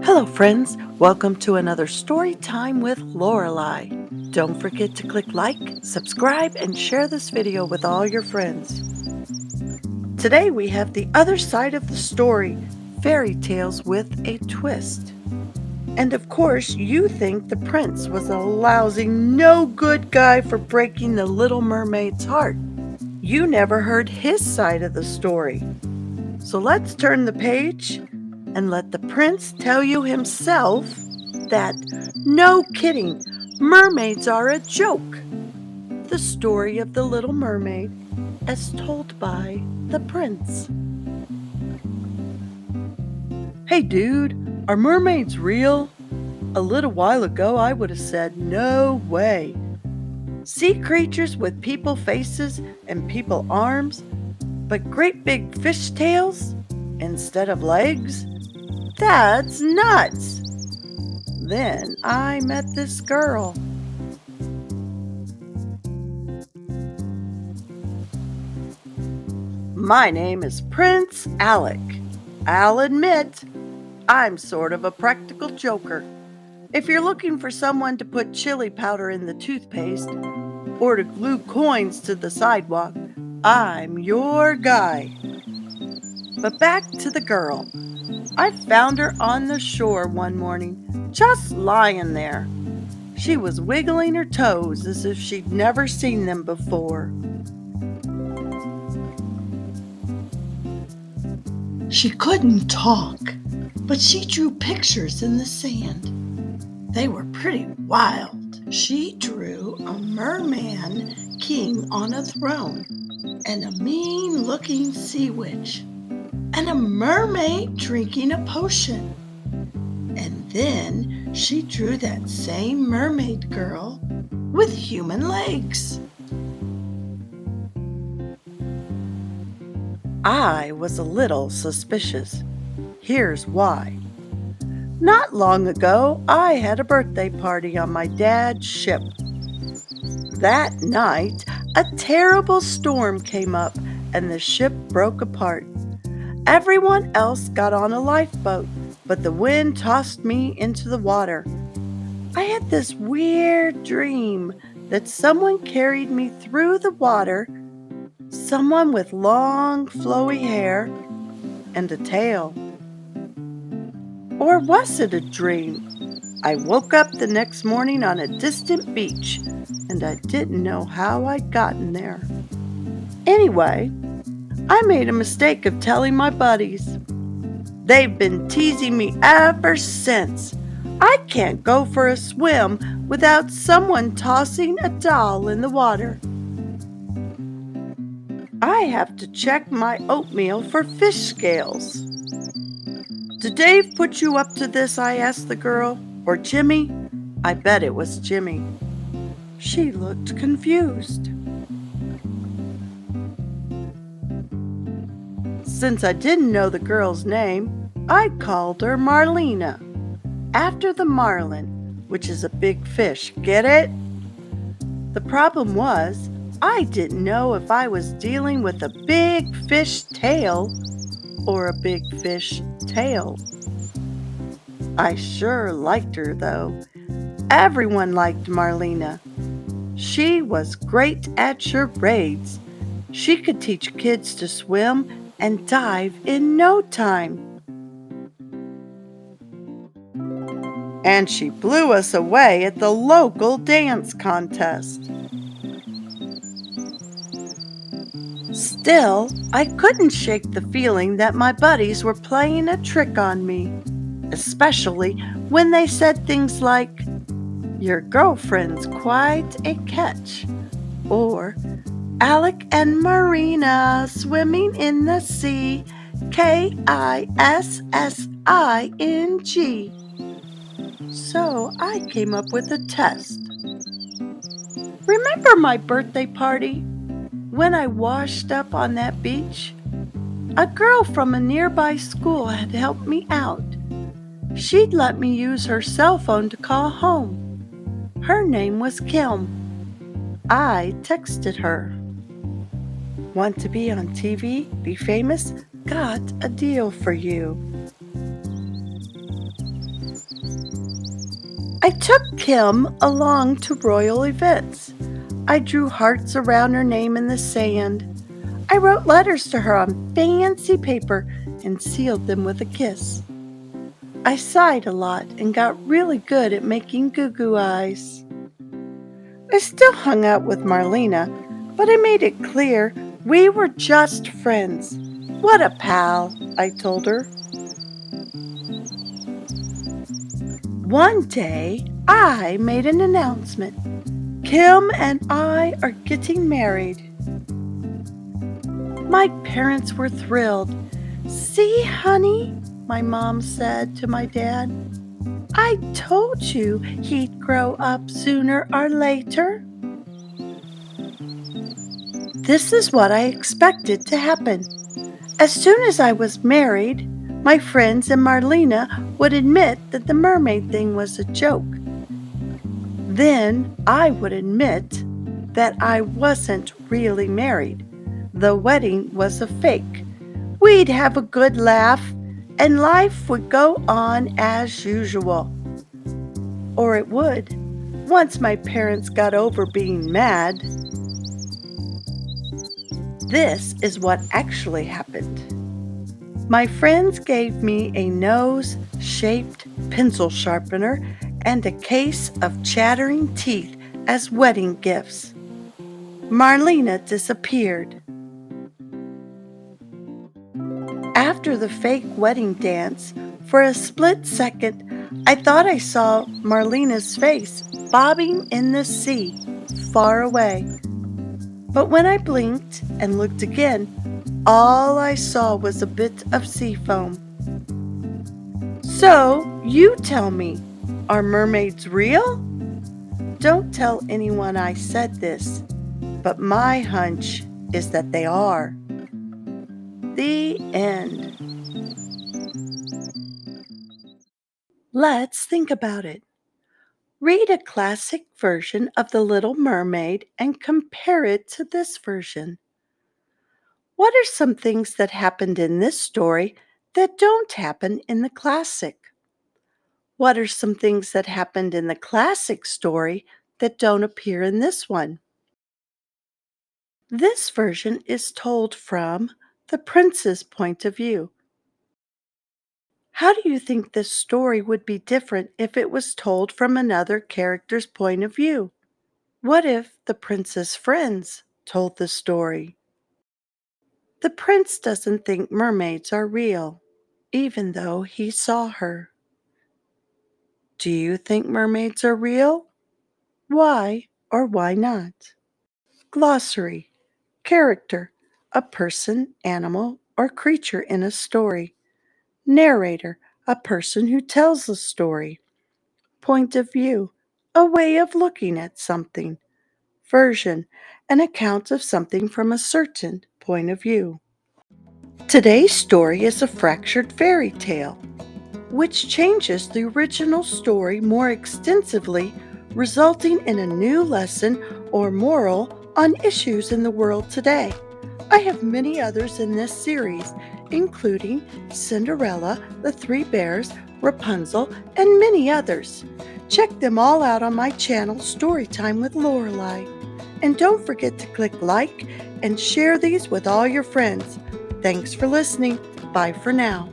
Hello, friends. Welcome to another story time with Lorelei. Don't forget to click like, subscribe, and share this video with all your friends. Today we have the other side of the story, fairy tales with a twist. And of course, you think the prince was a lousy, no good guy for breaking the Little Mermaid's heart. You never heard his side of the story. So let's turn the page and let the prince tell you himself that, no kidding, mermaids are a joke. The story of the Little Mermaid as told by the prince. Hey dude, are mermaids real? A little while ago I would have said no way. Sea creatures with people faces and people arms, but great big fish tails instead of legs? That's nuts! Then I met this girl. My name is Prince Alec. I'll admit, I'm sort of a practical joker. If you're looking for someone to put chili powder in the toothpaste or to glue coins to the sidewalk, I'm your guy. But back to the girl. I found her on the shore one morning, just lying there. She was wiggling her toes as if she'd never seen them before. She couldn't talk, but she drew pictures in the sand. They were pretty wild. She drew a merman king on a throne, and a mean-looking sea witch, and a mermaid drinking a potion. And then she drew that same mermaid girl with human legs. I was a little suspicious. Here's why. Not long ago, I had a birthday party on my dad's ship. That night, a terrible storm came up and the ship broke apart. Everyone else got on a lifeboat, but the wind tossed me into the water. I had this weird dream that someone carried me through the water, someone with long, flowy hair and a tail. Or was it a dream? I woke up the next morning on a distant beach, and I didn't know how I'd gotten there. Anyway, I made a mistake of telling my buddies. They've been teasing me ever since. I can't go for a swim without someone tossing a doll in the water. I have to check my oatmeal for fish scales. Did Dave put you up to this? I asked the girl. Or Jimmy? I bet it was Jimmy. She looked confused. Since I didn't know the girl's name, I called her Marlena, after the marlin, which is a big fish. Get it? The problem was, I didn't know if I was dealing with a big fish tail or a big fish tail. I sure liked her, though. Everyone liked Marlena. She was great at charades. She could teach kids to swim and dive in no time. And she blew us away at the local dance contest. Still, I couldn't shake the feeling that my buddies were playing a trick on me, especially when they said things like, "Your girlfriend's quite a catch," or "Alec and Marina swimming in the sea, KISSING." So I came up with a test. Remember my birthday party? When I washed up on that beach? A girl from a nearby school had helped me out. She'd let me use her cell phone to call home. Her name was Kim. I texted her. Want to be on TV, be famous? Got a deal for you. I took Kim along to royal events. I drew hearts around her name in the sand. I wrote letters to her on fancy paper and sealed them with a kiss. I sighed a lot and got really good at making goo-goo eyes. I still hung out with Marlena, but I made it clear we were just friends. What a pal, I told her. One day, I made an announcement. Kim and I are getting married. My parents were thrilled. See, honey, my mom said to my dad, I told you he'd grow up sooner or later. This is what I expected to happen. As soon as I was married, my friends and Marlena would admit that the mermaid thing was a joke. Then I would admit that I wasn't really married. The wedding was a fake. We'd have a good laugh, and life would go on as usual. Or it would, once my parents got over being mad. This is what actually happened. My friends gave me a nose-shaped pencil sharpener and a case of chattering teeth as wedding gifts. Marlena disappeared. After the fake wedding dance, for a split second, I thought I saw Marlena's face bobbing in the sea, far away. But when I blinked and looked again, all I saw was a bit of sea foam. So, you tell me, are mermaids real? Don't tell anyone I said this, but my hunch is that they are. The end. Let's think about it. Read a classic version of The Little Mermaid and compare it to this version. What are some things that happened in this story that don't happen in the classic? What are some things that happened in the classic story that don't appear in this one? This version is told from the prince's point of view. How do you think this story would be different if it was told from another character's point of view? What if the prince's friends told the story? The prince doesn't think mermaids are real, even though he saw her. Do you think mermaids are real? Why or why not? Glossary. Character. A person, animal, or creature in a story. Narrator. A person who tells the story. Point of view. A way of looking at something. Version. An account of something from a certain point of view. Today's story is a fractured fairy tale, which changes the original story more extensively, resulting in a new lesson or moral on issues in the world today. I have many others in this series, including Cinderella, The Three Bears, Rapunzel, and many others. Check them all out on my channel, Storytime with Lorelei. And don't forget to click like and share these with all your friends. Thanks for listening. Bye for now.